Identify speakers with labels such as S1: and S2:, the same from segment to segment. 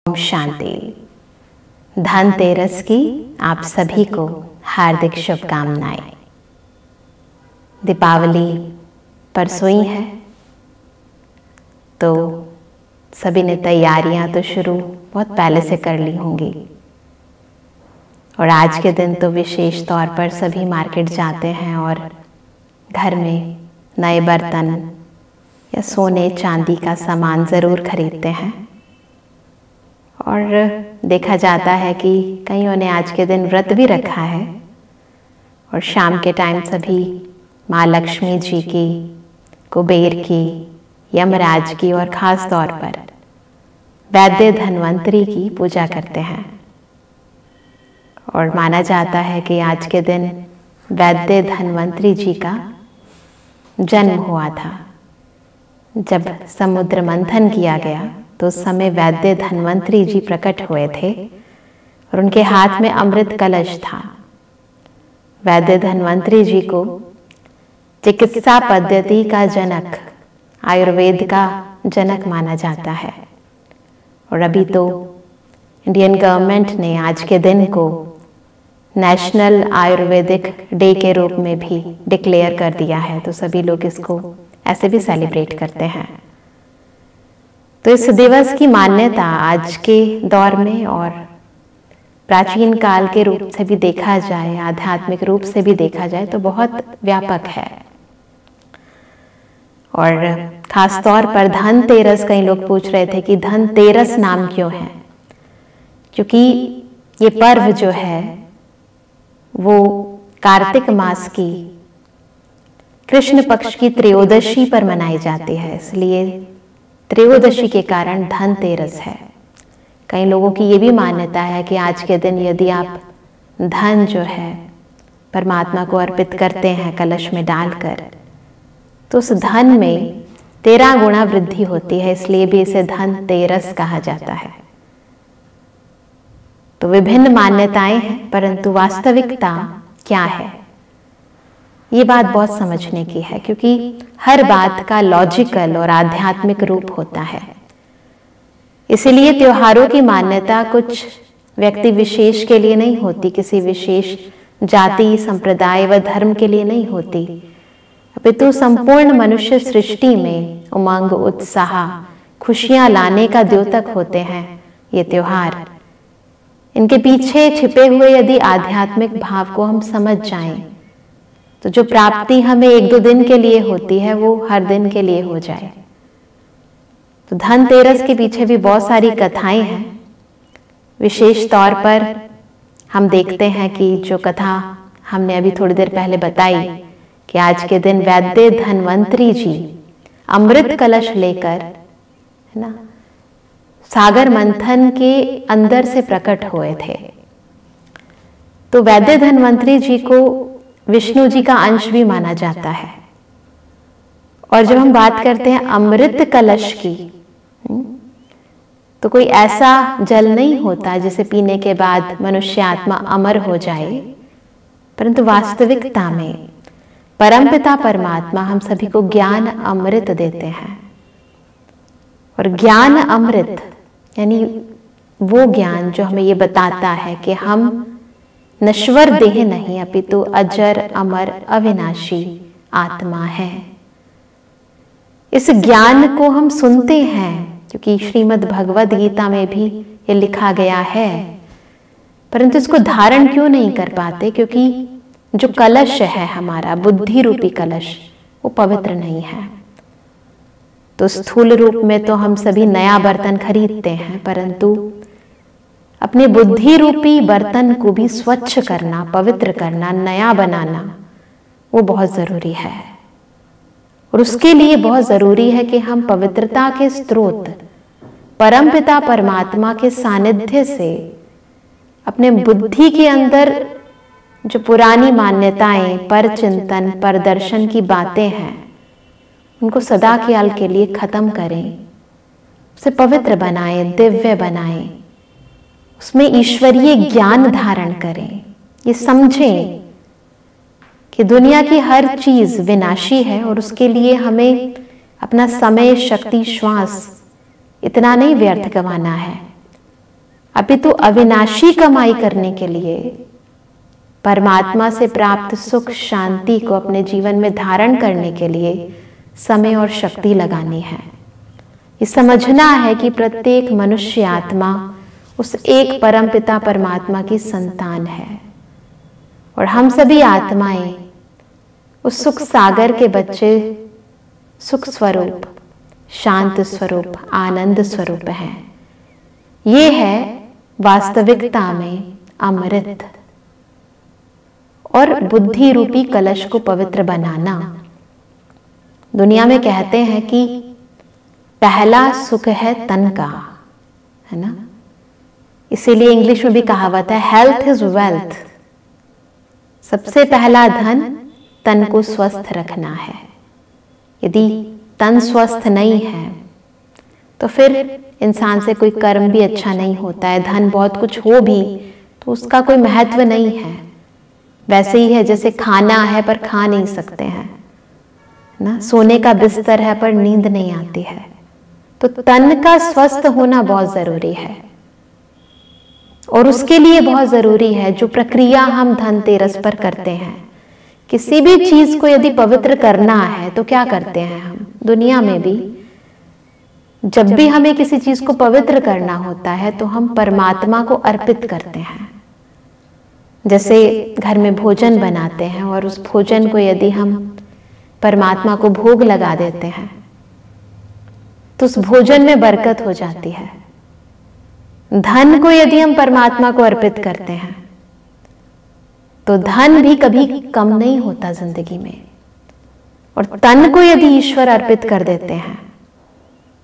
S1: ओम शांति। धनतेरस की आप सभी को हार्दिक शुभकामनाएं। दीपावली परसों ही है, तो सभी ने तैयारियां तो शुरू बहुत पहले से कर ली होंगी, और आज के दिन तो विशेष तौर पर सभी मार्केट जाते हैं और घर में नए बर्तन या सोने चांदी का सामान ज़रूर खरीदते हैं। और देखा जाता है कि कईयों ने आज के दिन व्रत भी रखा है, और शाम के टाइम सभी माँ लक्ष्मी जी की, कुबेर की, यमराज की और ख़ास तौर पर वैद्य धन्वंतरी की पूजा करते हैं। और माना जाता है कि आज के दिन वैद्य धन्वंतरी जी का जन्म हुआ था। जब समुद्र मंथन किया गया तो उस समय वैद्य धन्वंतरी जी प्रकट हुए थे और उनके हाथ में अमृत कलश था। वैद्य धन्वंतरी जी को चिकित्सा पद्धति का जनक, आयुर्वेद का जनक माना जाता है। और अभी तो इंडियन गवर्नमेंट ने आज के दिन को नेशनल आयुर्वेदिक डे के रूप में भी डिक्लेयर कर दिया है, तो सभी लोग इसको ऐसे भी सेलिब्रेट करते हैं। तो इस दिवस की मान्यता आज के दौर में और प्राचीन काल के रूप से भी देखा जाए, आध्यात्मिक रूप से भी देखा जाए तो बहुत व्यापक है। और खास तौर पर धनतेरस, कई लोग पूछ रहे थे कि धनतेरस नाम क्यों है, क्योंकि ये पर्व जो है वो कार्तिक मास की कृष्ण पक्ष की त्रयोदशी पर मनाई जाती है, इसलिए त्रयोदशी के कारण धनतेरस है। कई लोगों की ये भी मान्यता है कि आज के दिन यदि आप धन जो है परमात्मा को अर्पित करते हैं कलश में डालकर, तो उस धन में 13 गुना वृद्धि होती है, इसलिए भी इसे धनतेरस कहा जाता है। तो विभिन्न मान्यताएं हैं, परंतु वास्तविकता क्या है ये बात बहुत समझने की है, क्योंकि हर बात का लॉजिकल और आध्यात्मिक रूप होता है। इसीलिए त्योहारों की मान्यता कुछ व्यक्ति विशेष के लिए नहीं होती, किसी विशेष जाति, संप्रदाय व धर्म के लिए नहीं होती, अपितु संपूर्ण मनुष्य सृष्टि में उमंग, उत्साह, खुशियां लाने का द्योतक होते हैं ये त्योहार। इनके पीछे छिपे हुए यदि आध्यात्मिक भाव को हम समझ जाएं, तो जो प्राप्ति हमें 1-2 दिन के लिए होती है वो हर दिन के लिए हो जाए। तो धनतेरस के पीछे भी बहुत सारी कथाएं हैं। विशेष तौर पर हम देखते हैं कि जो कथा हमने अभी थोड़ी देर पहले बताई कि आज के दिन वैद्य धन्वंतरी जी अमृत कलश लेकर, है ना, सागर मंथन के अंदर से प्रकट हुए थे। तो वैद्य धन्वंतरी जी को विष्णु जी का अंश भी माना जाता है। और जब हम बात करते हैं अमृत कलश की, तो कोई ऐसा जल नहीं होता जिसे पीने के बाद मनुष्य आत्मा अमर हो जाए, परंतु वास्तविकता में परमपिता परमात्मा हम सभी को ज्ञान अमृत देते हैं। और ज्ञान अमृत यानी वो ज्ञान जो हमें ये बताता है कि हम नश्वर देह नहीं, अपितु अजर अमर अविनाशी आत्मा है। इस ज्ञान को हम सुनते हैं क्योंकि श्रीमद् भगवद गीता में भी ये लिखा गया है, परंतु इसको धारण क्यों नहीं कर पाते? क्योंकि जो कलश है हमारा बुद्धि रूपी कलश, वो पवित्र नहीं है। तो स्थूल रूप में तो हम सभी नया बर्तन खरीदते हैं, परंतु अपने बुद्धि रूपी बर्तन को भी स्वच्छ करना, पवित्र करना, नया बनाना, वो बहुत जरूरी है। और उसके लिए बहुत जरूरी है कि हम पवित्रता के स्रोत परमपिता परमात्मा के सानिध्य से अपने बुद्धि के अंदर जो पुरानी मान्यताएं, पर चिंतन, पर दर्शन की बातें हैं, उनको सदा काल के लिए खत्म करें, उसे पवित्र बनाएं, दिव्य बनाएं, उसमें ईश्वरीय ज्ञान धारण करें। ये समझें कि दुनिया की हर चीज विनाशी है और उसके लिए हमें अपना समय, शक्ति, श्वास इतना नहीं व्यर्थ गंवाना है। अपितु अविनाशी कमाई करने के लिए, परमात्मा से प्राप्त सुख शांति को अपने जीवन में धारण करने के लिए समय और शक्ति लगानी है। ये समझना है कि प्रत्येक मनुष्य आत्मा उस एक परमपिता परमात्मा की संतान है और हम सभी आत्माएं उस सुख सागर के बच्चे, सुख स्वरूप, शांत स्वरूप, आनंद स्वरूप हैं। ये है वास्तविकता में अमृत और बुद्धि रूपी कलश को पवित्र बनाना। दुनिया में कहते हैं कि पहला सुख है तन का, है ना। इसीलिए इंग्लिश में भी कहावत है हेल्थ इज वेल्थ। सबसे पहला धन तन को स्वस्थ रखना है। यदि तन स्वस्थ नहीं है तो फिर इंसान से कोई कर्म भी अच्छा नहीं होता है। धन बहुत कुछ हो भी तो उसका कोई महत्व नहीं है। वैसे ही है जैसे खाना है पर खा नहीं सकते हैं ना, सोने का बिस्तर है पर नींद नहीं आती है। तो तन का स्वस्थ होना बहुत जरूरी है और उसके लिए बहुत जरूरी है जो प्रक्रिया हम धनतेरस पर करते हैं। किसी भी चीज को यदि पवित्र करना है तो क्या करते हैं हम दुनिया में भी, जब भी हमें किसी चीज को पवित्र करना होता है तो हम परमात्मा को अर्पित करते हैं। जैसे घर में भोजन बनाते हैं और उस भोजन को यदि हम परमात्मा को भोग लगा देते हैं तो उस भोजन में बरकत हो जाती है। धन को यदि हम परमात्मा को अर्पित करते हैं तो धन भी कभी कम नहीं होता जिंदगी में, और तन को यदि ईश्वर अर्पित कर देते हैं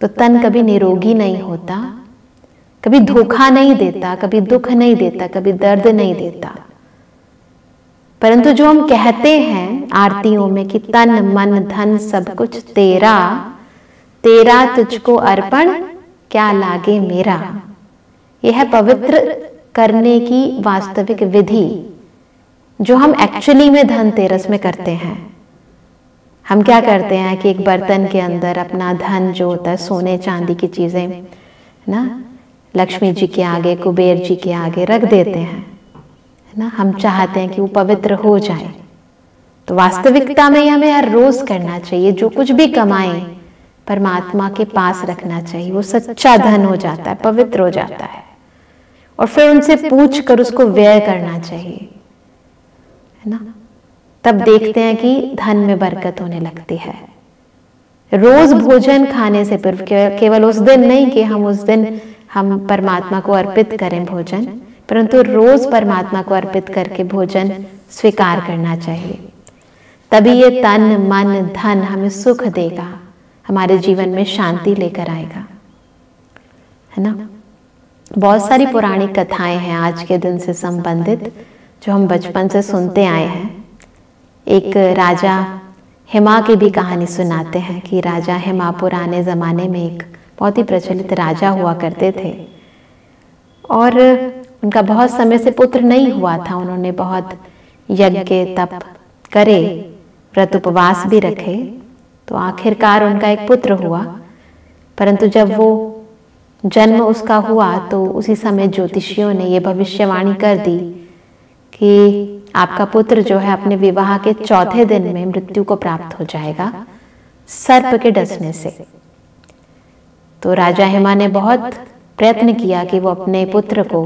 S1: तो तन कभी निरोगी नहीं होता, कभी धोखा नहीं देता, कभी दुख नहीं देता, कभी दर्द नहीं देता। परंतु जो हम कहते हैं आरतियों में कि तन मन धन सब कुछ तेरा, तेरा तुझको अर्पण क्या लागे मेरा, यह है पवित्र करने की वास्तविक विधि जो हम एक्चुअली में धनतेरस में करते हैं। हम क्या करते हैं कि एक बर्तन के अंदर अपना धन जो होता है, सोने चांदी की चीजें ना, लक्ष्मी जी के आगे, कुबेर जी के आगे रख देते हैं, है ना। हम चाहते हैं कि वो पवित्र हो जाए। तो वास्तविकता में हमें हर रोज करना चाहिए। जो कुछ भी कमाएं परमात्मा के पास रखना चाहिए। वो सच्चा धन हो जाता है, पवित्र हो जाता है, और फिर उनसे पूछ कर उसको व्यय करना चाहिए, है ना। तब देखते हैं कि धन में बरकत होने लगती है। रोज भोजन खाने से पूर्व केवल उस दिन नहीं कि हम उस दिन हम परमात्मा को अर्पित करें भोजन, परंतु रोज परमात्मा को अर्पित करके भोजन स्वीकार करना चाहिए। तभी ये तन मन धन हमें सुख देगा, हमारे जीवन में शांति लेकर आएगा, है ना। बहुत सारी पौराणिक कथाएं हैं आज के दिन से संबंधित जो हम बचपन से सुनते आए हैं। एक राजा हिमा की भी कहानी सुनाते हैं कि राजा हिमा पुराने जमाने में एक बहुत ही प्रचलित राजा हुआ करते थे और उनका बहुत समय से पुत्र नहीं हुआ था। उन्होंने बहुत यज्ञ तप करे, व्रत उपवास भी रखे, तो आखिरकार उनका एक पुत्र हुआ। परंतु जब वो जन्म उसका हुआ तो उसी समय ज्योतिषियों ने ये भविष्यवाणी कर दी कि आपका पुत्र जो है अपने विवाह के चौथे दिन में मृत्यु को प्राप्त हो जाएगा सर्प के डसने से। तो राजा हिमा ने बहुत प्रयत्न किया कि वो अपने पुत्र को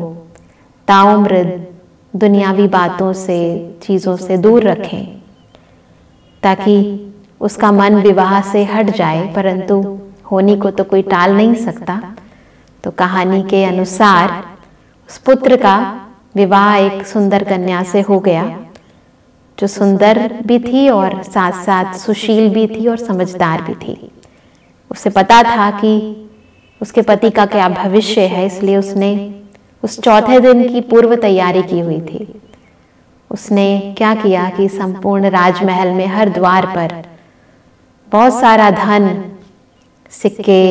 S1: ताउम्र दुनियावी बातों से, चीजों से दूर रखें ताकि उसका मन विवाह से हट जाए, परंतु होनी को तो कोई टाल नहीं सकता। तो कहानी के अनुसार उस पुत्र का विवाह एक सुंदर कन्या से हो गया जो सुंदर भी थी और साथ साथ सुशील भी थी और समझदार भी थी। उसे पता था कि उसके पति का क्या भविष्य है, इसलिए उसने उस चौथे दिन की पूर्व तैयारी की हुई थी। उसने क्या किया कि संपूर्ण राजमहल में हर द्वार पर बहुत सारा धन, सिक्के,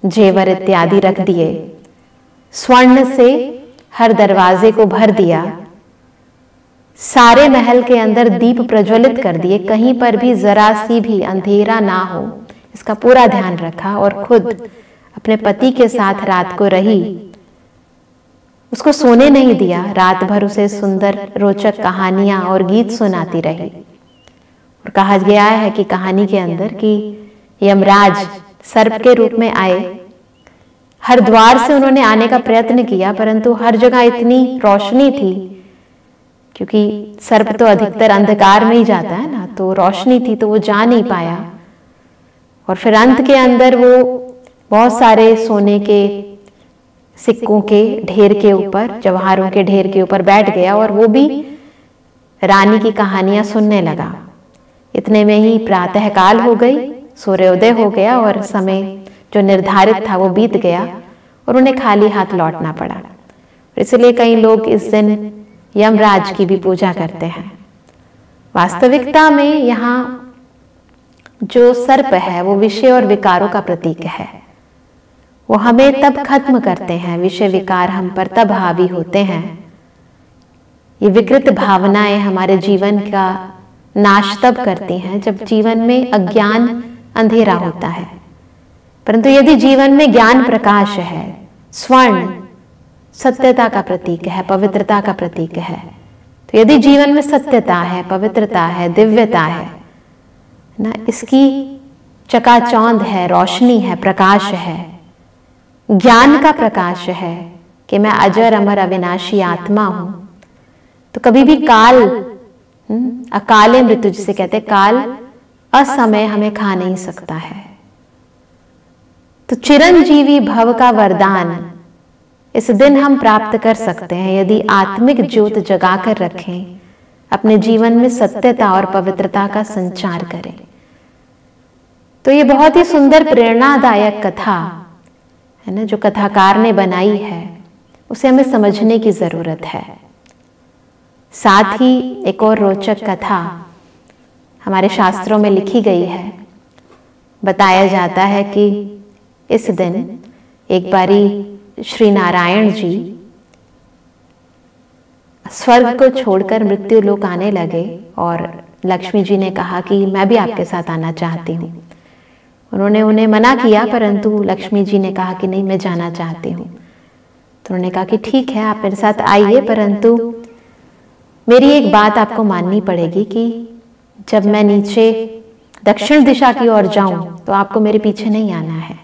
S1: जेवर इत्यादि रख दिए। स्वर्ण से हर दरवाजे को भर दिया। सारे महल के अंदर दीप प्रज्वलित कर दिए, कहीं पर भी जरा सी भी अंधेरा ना हो, इसका पूरा ध्यान रखा और खुद अपने पति के साथ रात को रही। उसको सोने नहीं दिया, रात भर उसे सुंदर रोचक कहानियां और गीत सुनाती रही। और कहा गया है कि कहानी के अंदर कि यमराज सर्प के रूप में आए, हर द्वार से उन्होंने आने का प्रयत्न किया, परंतु हर जगह इतनी रोशनी थी, क्योंकि सर्प तो अधिकतर अंधकार में ही जाता है ना, तो रोशनी थी तो वो जा नहीं पाया। और फिर अंत के अंदर वो बहुत सारे सोने के सिक्कों के ढेर के ऊपर, जवाहरों के ढेर के ऊपर बैठ गया और वो भी रानी की कहानियां सुनने लगा। इतने में ही प्रातःकाल हो गई, सूर्योदय हो गया और समय जो निर्धारित था वो बीत गया और उन्हें खाली हाथ लौटना पड़ा। इसलिए कई लोग इस दिन यमराज की भी पूजा करते हैं। वास्तविकता में यहाँ जो सर्प है वो विषय और विकारों का प्रतीक है। वो हमें तब खत्म करते हैं, विषय विकार हम पर तब हावी होते हैं। ये विकृत भावनाएं हमारे जीवन का नाश तब करती हैं जब जीवन में अज्ञान अंधेरा होता है। परंतु यदि जीवन में ज्ञान प्रकाश है, स्वर्ण सत्यता का प्रतीक है, पवित्रता का प्रतीक है, तो यदि जीवन में सत्यता है, पवित्रता है, दिव्यता है ना, इसकी चकाचौंध है, रोशनी है, प्रकाश है, ज्ञान का प्रकाश है कि मैं अजर अमर अविनाशी आत्मा हूं, तो कभी भी काल, अकाले मृत्यु जिसे कहते, काल असमय हमें खा नहीं सकता है। तो चिरंजीवी भव का वरदान इस दिन हम प्राप्त कर सकते हैं यदि आत्मिक ज्योत जगाकर रखें, अपने जीवन में सत्यता और पवित्रता का संचार करें। तो ये बहुत ही सुंदर प्रेरणादायक कथा है ना, जो कथाकार ने बनाई है, उसे हमें समझने की जरूरत है। साथ ही एक और रोचक कथा हमारे शास्त्रों में लिखी गई है। बताया जाता है कि इस दिन एक बारी श्री नारायण जी स्वर्ग को छोड़कर मृत्यु लोक आने लगे और लक्ष्मी जी ने कहा कि मैं भी आपके साथ आना चाहती हूँ। उन्होंने उन्हें मना किया, परंतु लक्ष्मी जी ने कहा कि नहीं, मैं जाना चाहती हूँ। तो उन्होंने कहा कि ठीक है, आप मेरे साथ आइए, परंतु मेरी एक बात आपको माननी पड़ेगी कि जब मैं नीचे दक्षिण दिशा की ओर जाऊं तो आपको मेरे पीछे नहीं आना है।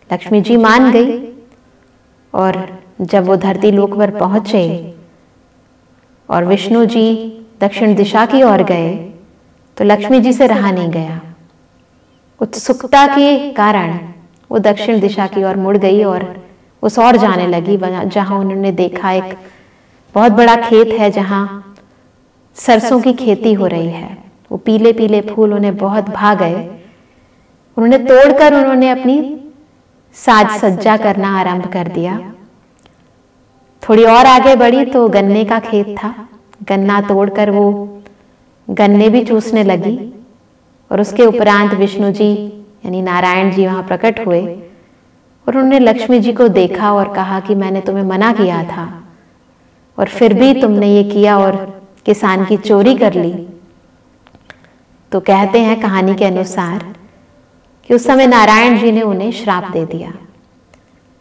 S1: लक्ष्मी जी मान गई और जब वो धरती लोक पर पहुंचे और विष्णु जी दक्षिण दिशा की ओर गए तो लक्ष्मी जी से रहा नहीं गया। उत्सुकता के कारण वो दक्षिण दिशा की ओर मुड़ गई और उस ओर जाने लगी जहां उन्होंने देखा एक बहुत बड़ा खेत है जहां सरसों की खेती हो रही है। वो पीले पीले फूल उन्हें बहुत भा गए। उन्होंने तोड़कर उन्होंने अपनी साज सज्जा करना आरंभ कर दिया। थोड़ी और आगे बढ़ी तो गन्ने का खेत था। गन्ना तोड़कर वो गन्ने भी चूसने लगी और उसके उपरांत विष्णु जी यानी नारायण जी वहां प्रकट हुए और उन्होंने लक्ष्मी जी को देखा और कहा कि मैंने तुम्हें मना किया था और फिर भी तुमने ये किया और किसान की चोरी कर ली। तो कहते हैं कहानी के अनुसार कि उस समय नारायण जी ने उन्हें श्राप दे दिया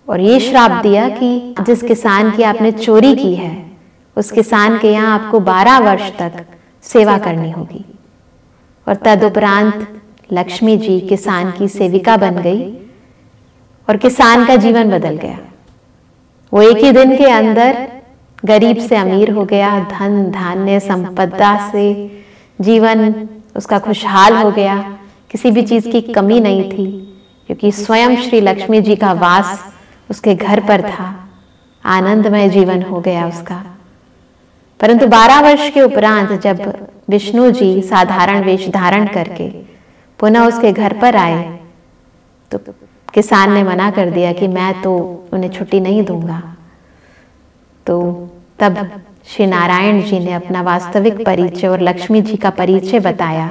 S1: और ये श्राप दिया कि जिस किसान की आपने चोरी की है उस किसान के यहाँ आपको 12 वर्ष तक सेवा करनी होगी। और तदुपरांत लक्ष्मी जी किसान की सेविका बन गई और किसान का जीवन बदल गया। वो एक ही दिन के अंदर गरीब से अमीर हो गया, धन धान्य संपदा से जीवन उसका खुशहाल हो गया, किसी भी चीज की कमी नहीं थी क्योंकि स्वयं श्री लक्ष्मी जी का वास उसके घर पर था। आनंदमय जीवन हो गया उसका। परंतु 12 वर्ष के उपरांत जब विष्णु जी साधारण वेश धारण करके पुनः उसके घर पर आए तो किसान ने मना कर दिया कि मैं तो उन्हें छुट्टी नहीं दूंगा। तो तब श्री नारायण जी ने अपना वास्तविक परिचय और लक्ष्मी जी का परिचय बताया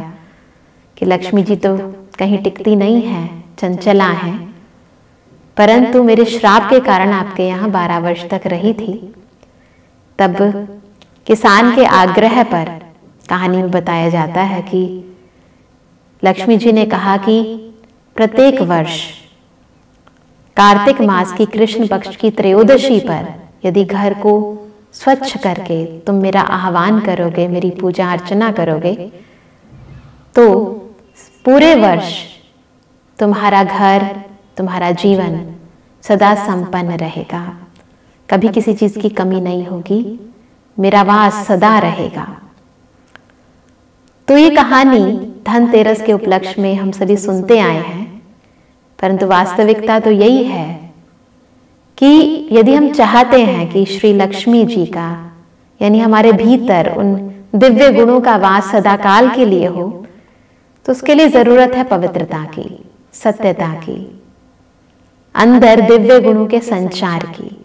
S1: कि लक्ष्मी जी तो कहीं टिकती नहीं है, चंचला है, परंतु मेरे श्राप के कारण आपके यहाँ 12 वर्ष तक रही थी। तब किसान के आग्रह पर कहानी में बताया जाता है कि लक्ष्मी जी ने कहा कि प्रत्येक वर्ष कार्तिक मास की कृष्ण पक्ष की त्रयोदशी पर यदि घर को स्वच्छ करके तुम मेरा आह्वान करोगे, मेरी पूजा अर्चना करोगे, तो पूरे वर्ष तुम्हारा घर, तुम्हारा जीवन सदा संपन्न रहेगा, कभी किसी चीज की कमी नहीं होगी, मेरा वास सदा रहेगा। तो ये कहानी धनतेरस के उपलक्ष्य में हम सभी सुनते आए हैं, परंतु वास्तविकता तो यही है कि यदि हम चाहते हैं कि श्री लक्ष्मी जी का यानी हमारे भीतर उन दिव्य गुणों का वास सदाकाल के लिए हो, तो उसके लिए जरूरत है पवित्रता की, सत्यता की, अंदर दिव्य गुणों के संचार की।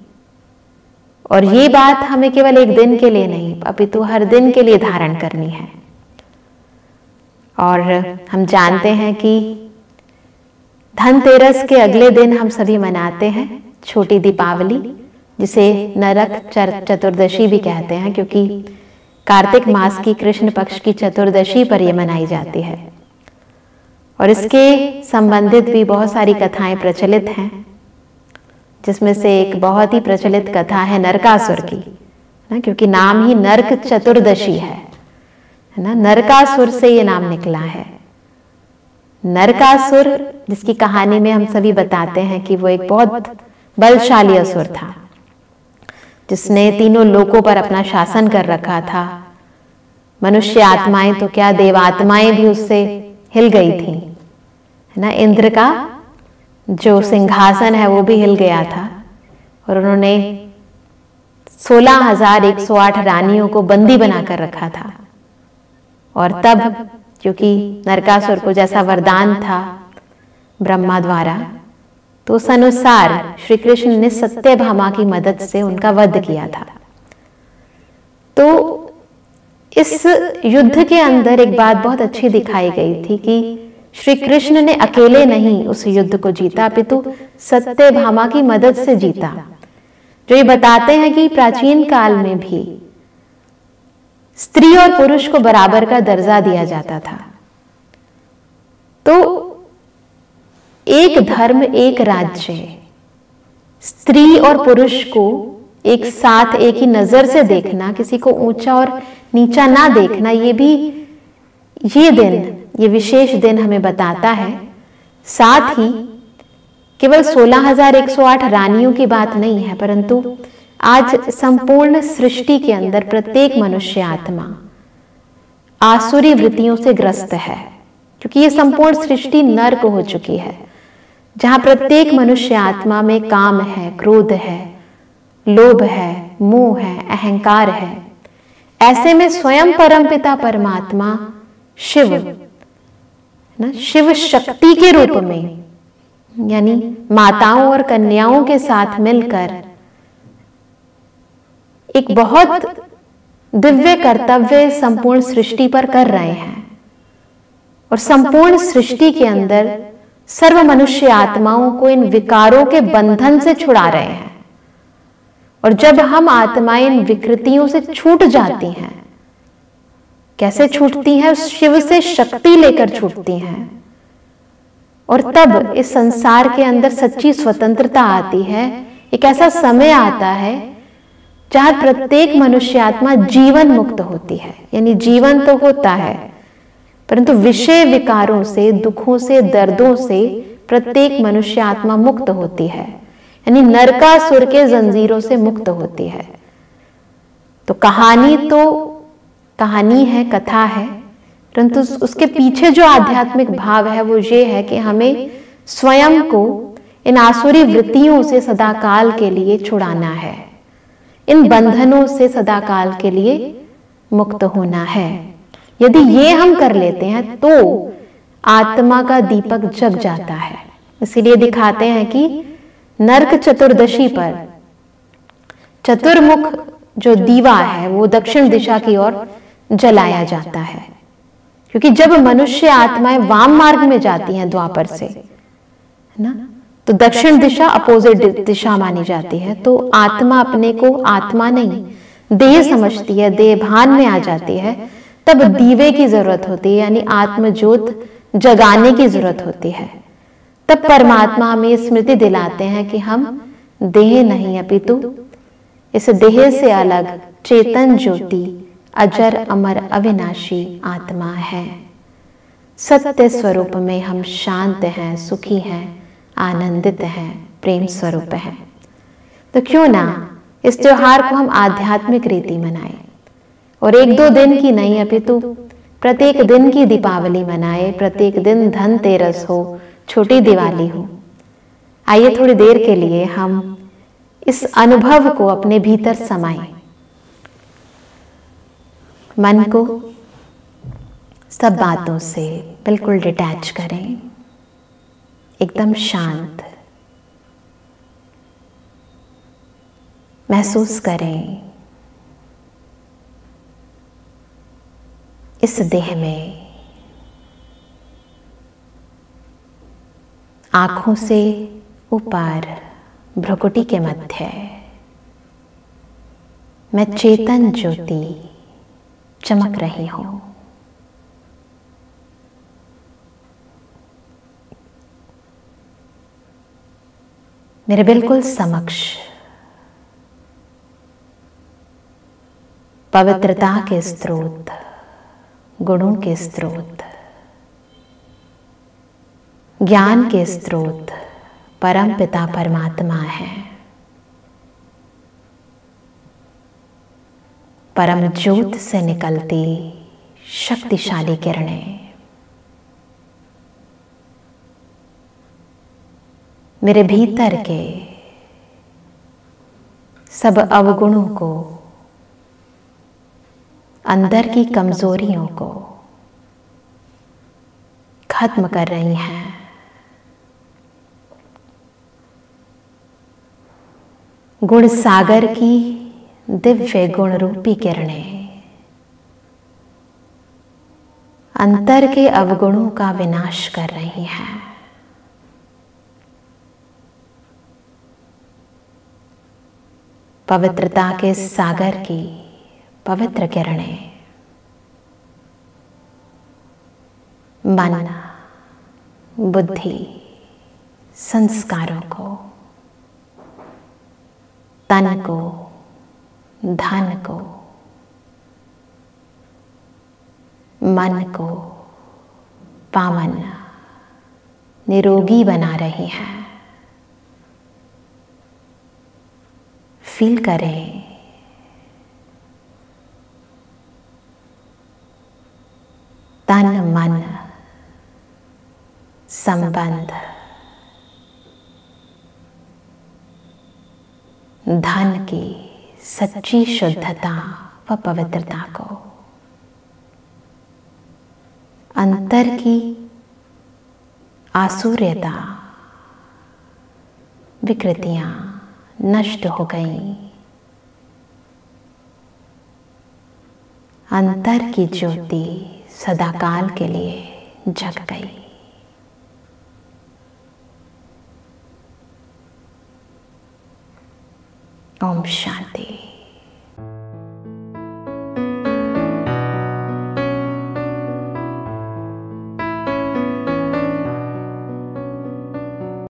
S1: और ये बात हमें केवल एक दिन के लिए नहीं, अपितु हर दिन के लिए धारण करनी है। और हम जानते हैं कि धनतेरस के अगले दिन हम सभी मनाते हैं छोटी दीपावली, जिसे नरक चतुर्दशी भी कहते हैं, क्योंकि कार्तिक मास की कृष्ण पक्ष की चतुर्दशी पर यह मनाई जाती है। और इसके संबंधित भी बहुत सारी कथाएं प्रचलित हैं, जिसमें से एक बहुत ही प्रचलित कथा है नरकासुर की, ना, क्योंकि नाम ही नरक चतुर्दशी है ना, नरकासुर से ये नाम निकला है। नरकासुर, जिसकी कहानी में हम सभी बताते हैं कि वो एक बहुत बलशाली असुर था, जिसने तीनों लोकों पर अपना शासन कर रखा था। मनुष्य आत्माएं तो क्या, देवात्माएं भी उससे हिल गई थी, है ना। इंद्र का जो सिंहासन है वो भी हिल गया था, और उन्होंने 16,108 रानियों को बंदी बनाकर रखा था। और तब क्योंकि नरकासुर को जैसा वरदान था ब्रह्मा द्वारा, तो उस अनुसार श्री कृष्ण ने सत्यभामा की मदद से उनका वध किया था। तो इस युद्ध के अंदर एक बात बहुत अच्छी दिखाई गई थी कि श्री कृष्ण ने अकेले नहीं उस युद्ध को जीता, अपितु सत्यभामा की मदद से जीता। जो ये बताते हैं कि प्राचीन काल में भी स्त्री और पुरुष को बराबर का दर्जा दिया जाता था। तो एक धर्म, एक राज्य, स्त्री और पुरुष को एक साथ एक ही नजर से देखना, किसी को ऊंचा और नीचा ना देखना, ये भी ये दिन, ये विशेष दिन हमें बताता है। साथ ही केवल 16,108 रानियों की बात नहीं है, परंतु आज संपूर्ण सृष्टि के अंदर प्रत्येक मनुष्य आत्मा आसुरी वृत्तियों से ग्रस्त है, क्योंकि ये संपूर्ण सृष्टि नर्क हो चुकी है, जहां प्रत्येक मनुष्य आत्मा में काम है, क्रोध है, लोभ है, मोह है, अहंकार है। ऐसे में स्वयं परमपिता परमात्मा शिव ना, शिव शक्ति के रूप में, यानी माताओं और कन्याओं के साथ मिलकर एक बहुत दिव्य कर्तव्य संपूर्ण सृष्टि पर कर रहे हैं। और संपूर्ण सृष्टि के अंदर सर्व मनुष्य आत्माओं को इन विकारों के बंधन से छुड़ा रहे हैं। और जब हम आत्माएं इन विकृतियों से छूट जाती हैं, कैसे छूटती हैं? शिव से शक्ति लेकर छूटती हैं। और तब इस संसार के अंदर सच्ची स्वतंत्रता आती है। एक ऐसा समय आता है जहां प्रत्येक मनुष्य आत्मा जीवन मुक्त होती है, यानी जीवन तो होता है, परंतु विषय विकारों से, दुखों से, दर्दों से प्रत्येक मनुष्य आत्मा मुक्त होती है, यानी नरकासुर के जंजीरों से मुक्त होती है। तो कहानी है, कथा है, परंतु उसके पीछे जो आध्यात्मिक भाव है वो ये है कि हमें स्वयं को इन आसुरी वृत्तियों से सदाकाल के लिए छुड़ाना है, इन बंधनों से सदाकाल के लिए मुक्त होना है। यदि ये हम कर लेते हैं तो आत्मा का दीपक जग जाता है। इसीलिए दिखाते हैं कि नरक चतुर्दशी पर चतुर्मुख जो दीवा है वो दक्षिण दिशा की ओर जलाया जाता है, क्योंकि जब मनुष्य आत्माएं वाम मार्ग में जाती हैं द्वापर से, है ना, तो दक्षिण दिशा अपोजिट दिशा मानी जाती है। तो आत्मा अपने को आत्मा नहीं देह समझती है, देह भान में आ जाती है, तब दीवे की जरूरत होती है, यानी आत्मज्योत जगाने की जरूरत होती है। तब परमात्मा हमें स्मृति दिलाते हैं कि हम देह नहीं अपितु इस देह से अलग चेतन ज्योति अजर अमर अविनाशी आत्मा है। सत्य स्वरूप में हम शांत हैं, सुखी हैं, आनंदित हैं, प्रेम स्वरूप हैं। तो क्यों ना इस त्योहार को हम आध्यात्मिक रीति मनाएं और एक दो दिन की नहीं अपितु प्रत्येक दिन की दीपावली मनाएं, प्रत्येक दिन धनतेरस हो, छोटी दिवाली हो। आइए थोड़ी देर के लिए हम इस अनुभव को अपने भीतर समाएं। मन को सब बातों से बिल्कुल डिटैच करें, एकदम शांत महसूस करें। इस देह में आंखों से ऊपर भ्रुकुटी के मध्य मैं चेतन ज्योति चमक रही हूं। मेरे बिल्कुल समक्ष पवित्रता के स्रोत, गुणों के स्रोत, ज्ञान के स्रोत परम पिता परमात्मा है। परम ज्योत से निकलती शक्तिशाली किरणें मेरे भीतर के सब अवगुणों को, अंदर की कमजोरियों को खत्म कर रही हैं। गुण सागर की दिव्य गुण रूपी किरणें अंतर के अवगुणों का विनाश कर रही हैं। पवित्रता के सागर की पवित्र किरणें मन, बुद्धि, संस्कारों को, तन को, धन को, मन को पावन, निरोगी बना रही हैं। फील करें तन मन संबंध, धन की सच्ची शुद्धता व पवित्रता को, अंतर की आसुर्यता, विकृतियां नष्ट हो गई। अंतर की ज्योति सदाकाल के लिए जग गई। ओम शांति।